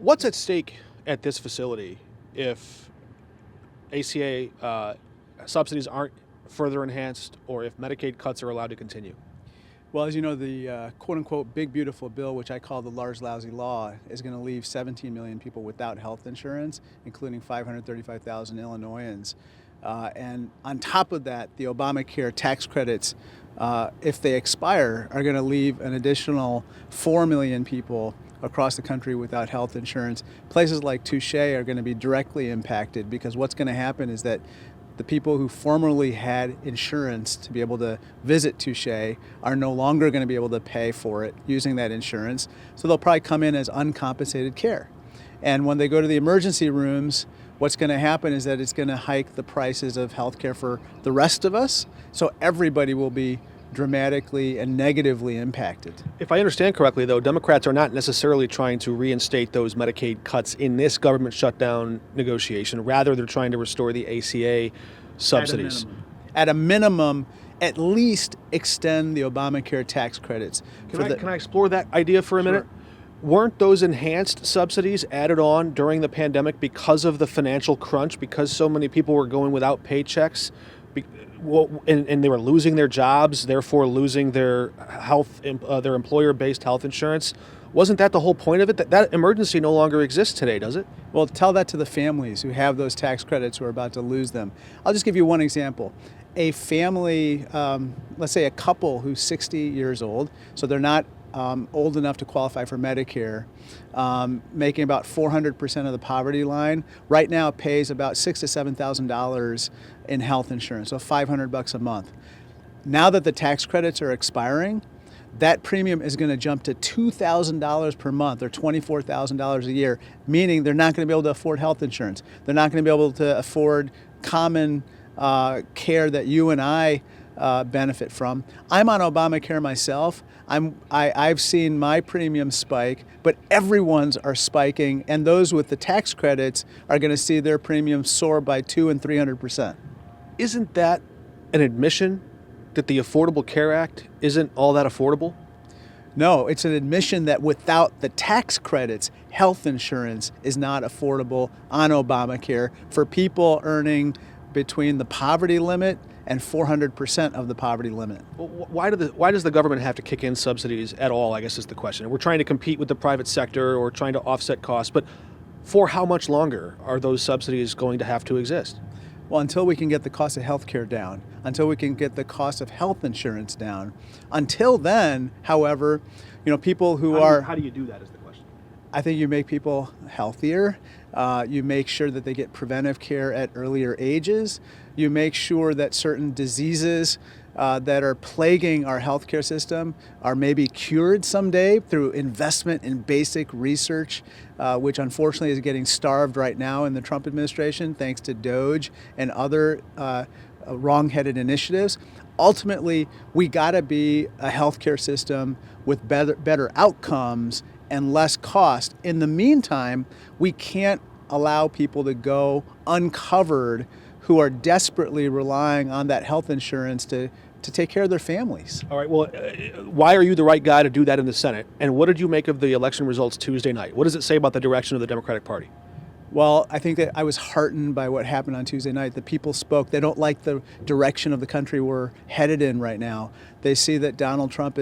What's at stake at this facility if ACA subsidies aren't further enhanced or if Medicaid cuts are allowed to continue? Well, as you know, the quote-unquote big beautiful bill, which I call the large lousy law, is going to leave 17 million people without health insurance, including 535,000 Illinoisans. And on top of that, the Obamacare tax credits, if they expire, are going to leave an additional 4 million people across the country without health insurance. Places like Touche are going to be directly impacted because what's going to happen is that the people who formerly had insurance to be able to visit Touche are no longer going to be able to pay for it using that insurance. So they'll probably come in as uncompensated care. And when they go to the emergency rooms, what's going to happen is that it's going to hike the prices of healthcare for the rest of us. So everybody will be dramatically and negatively impacted. If I understand correctly, though, Democrats are not necessarily trying to reinstate those Medicaid cuts in this government shutdown negotiation. Rather, they're trying to restore the ACA subsidies. At a minimum, at least extend the Obamacare tax credits. Can I explore that idea for a minute? Sure. Weren't those enhanced subsidies added on during the pandemic because of the financial crunch, because so many people were going without paychecks? And they were losing their jobs, therefore losing their their employer-based health insurance. Wasn't that the whole point of it? That emergency no longer exists today, does it? Well, tell that to the families who have those tax credits who are about to lose them. I'll just give you one example. A family, let's say a couple who's 60 years old, so they're not old enough to qualify for Medicare, making about 400% of the poverty line, right now pays about $6,000 to $7,000 in health insurance, so $500 a month. Now that the tax credits are expiring, that premium is going to jump to $2,000 per month or $24,000 a year, meaning they're not going to be able to afford health insurance. They're not going to be able to afford common care that you and I benefit from. I'm on Obamacare myself. I've seen my premiums spike, but everyone's are spiking, and those with the tax credits are going to see their premiums soar by 200% and 300%. Isn't that an admission that the Affordable Care Act isn't all that affordable? No, it's an admission that without the tax credits, health insurance is not affordable on Obamacare for people earning between the poverty limit and 400% of the poverty limit. Well, why does the government have to kick in subsidies at all, I guess is the question. We're trying to compete with the private sector or trying to offset costs, but for how much longer are those subsidies going to have to exist? Well, until we can get the cost of health care down, until we can get the cost of health insurance down. Until then, however, people who How do you do that is the question. I think you make people healthier. You make sure that they get preventive care at earlier ages. You make sure that certain diseases that are plaguing our healthcare system are maybe cured someday through investment in basic research, which unfortunately is getting starved right now in the Trump administration thanks to DOGE and other wrong-headed initiatives. Ultimately, we got to be a healthcare system with better outcomes and less cost. In the meantime, we can't allow people to go uncovered who are desperately relying on that health insurance to take care of their families. All right, well, why are you the right guy to do that in the Senate? And what did you make of the election results Tuesday night? What does it say about the direction of the Democratic Party? Well, I think that I was heartened by what happened on Tuesday night. The people spoke. They don't like the direction of the country we're headed in right now. They see that Donald Trump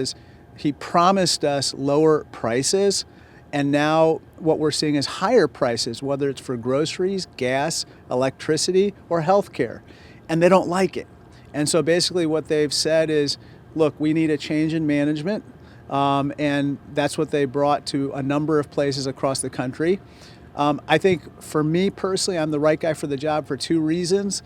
he promised us lower prices, and now what we're seeing is higher prices, whether it's for groceries, gas, electricity, or health care. And they don't like it. And so basically what they've said is, look, we need a change in management. And that's what they brought to a number of places across the country. I think for me personally, I'm the right guy for the job for two reasons.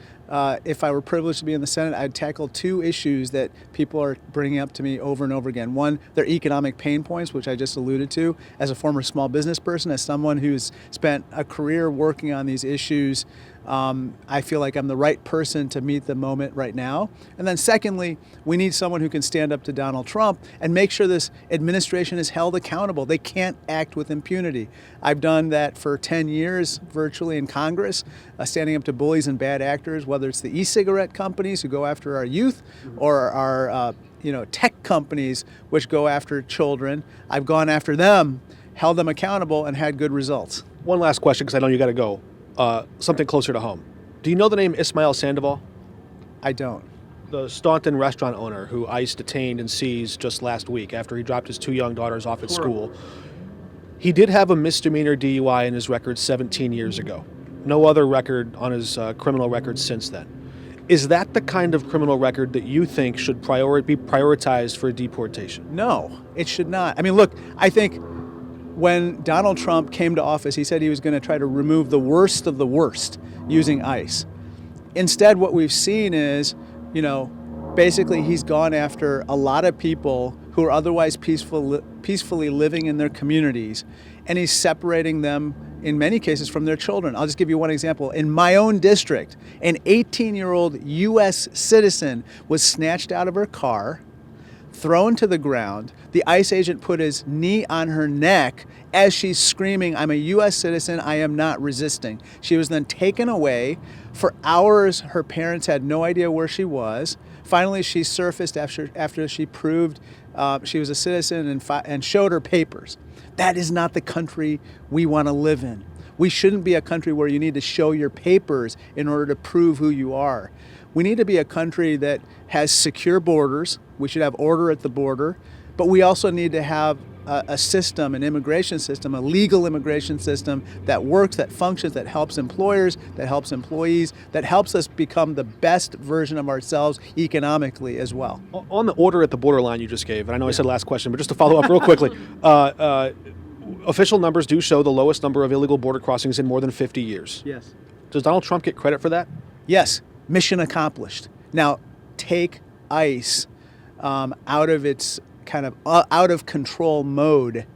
If I were privileged to be in the Senate, I'd tackle two issues that people are bringing up to me over and over again. One, their economic pain points, which I just alluded to. As a former small business person, as someone who's spent a career working on these issues, I feel like I'm the right person to meet the moment right now. And then secondly, we need someone who can stand up to Donald Trump and make sure this administration is held accountable. They can't act with impunity. I've done that for 10 years virtually in Congress, standing up to bullies and bad actors, whether it's the e-cigarette companies who go after our youth or our tech companies which go after children. I've gone after them held them accountable, and had good results. One last question, because I know you got to go. Something closer to home. Do you know the name Ismail Sandoval? I don't. The Staunton restaurant owner who ICE detained and seized just last week after he dropped his 2 young daughters off at school. He did have a misdemeanor DUI in his record 17 years ago. No other record on his criminal record since then. Is that the kind of criminal record that you think should be prioritized for deportation? No, it should not. I mean, look, I think when Donald Trump came to office, he said he was going to try to remove the worst of the worst using ICE. Instead, what we've seen is, basically he's gone after a lot of people who are otherwise peacefully living in their communities, and he's separating them in many cases from their children. I'll just give you one example. In my own district, an 18-year-old U.S. citizen was snatched out of her car, thrown to the ground. The ICE agent put his knee on her neck as she's screaming, "I'm a U.S. citizen, I am not resisting." She was then taken away. For hours, her parents had no idea where she was. Finally, she surfaced after she proved she was a citizen and showed her papers. That is not the country we want to live in. We shouldn't be a country where you need to show your papers in order to prove who you are. We need to be a country that has secure borders. We should have order at the border, but we also need to have a system, an immigration system, a legal immigration system that works, that functions, that helps employers, that helps employees, that helps us become the best version of ourselves economically as well. On the order at the borderline you just gave, and I know I said last question, but just to follow up real quickly, official numbers do show the lowest number of illegal border crossings in more than 50 years. Yes. Does Donald Trump get credit for that? Yes. Mission accomplished. Now, take ICE out of its kind of out of control mode,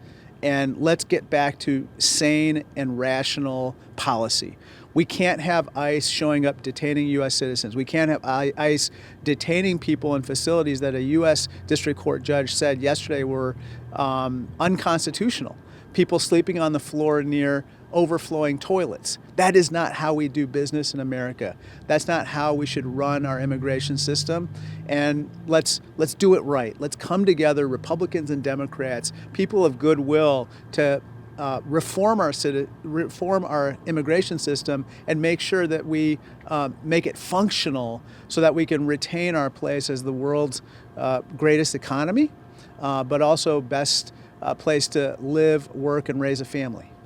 and let's get back to sane and rational policy. We can't have ICE showing up detaining U.S. citizens. We can't have ICE detaining people in facilities that a U.S. District Court judge said yesterday were unconstitutional. People sleeping on the floor near overflowing toilets. That is not how we do business in America. That's not how we should run our immigration system. And let's do it right. Let's come together, Republicans and Democrats, people of goodwill, to reform our immigration system and make sure that we make it functional so that we can retain our place as the world's greatest economy, but also best place to live, work, and raise a family.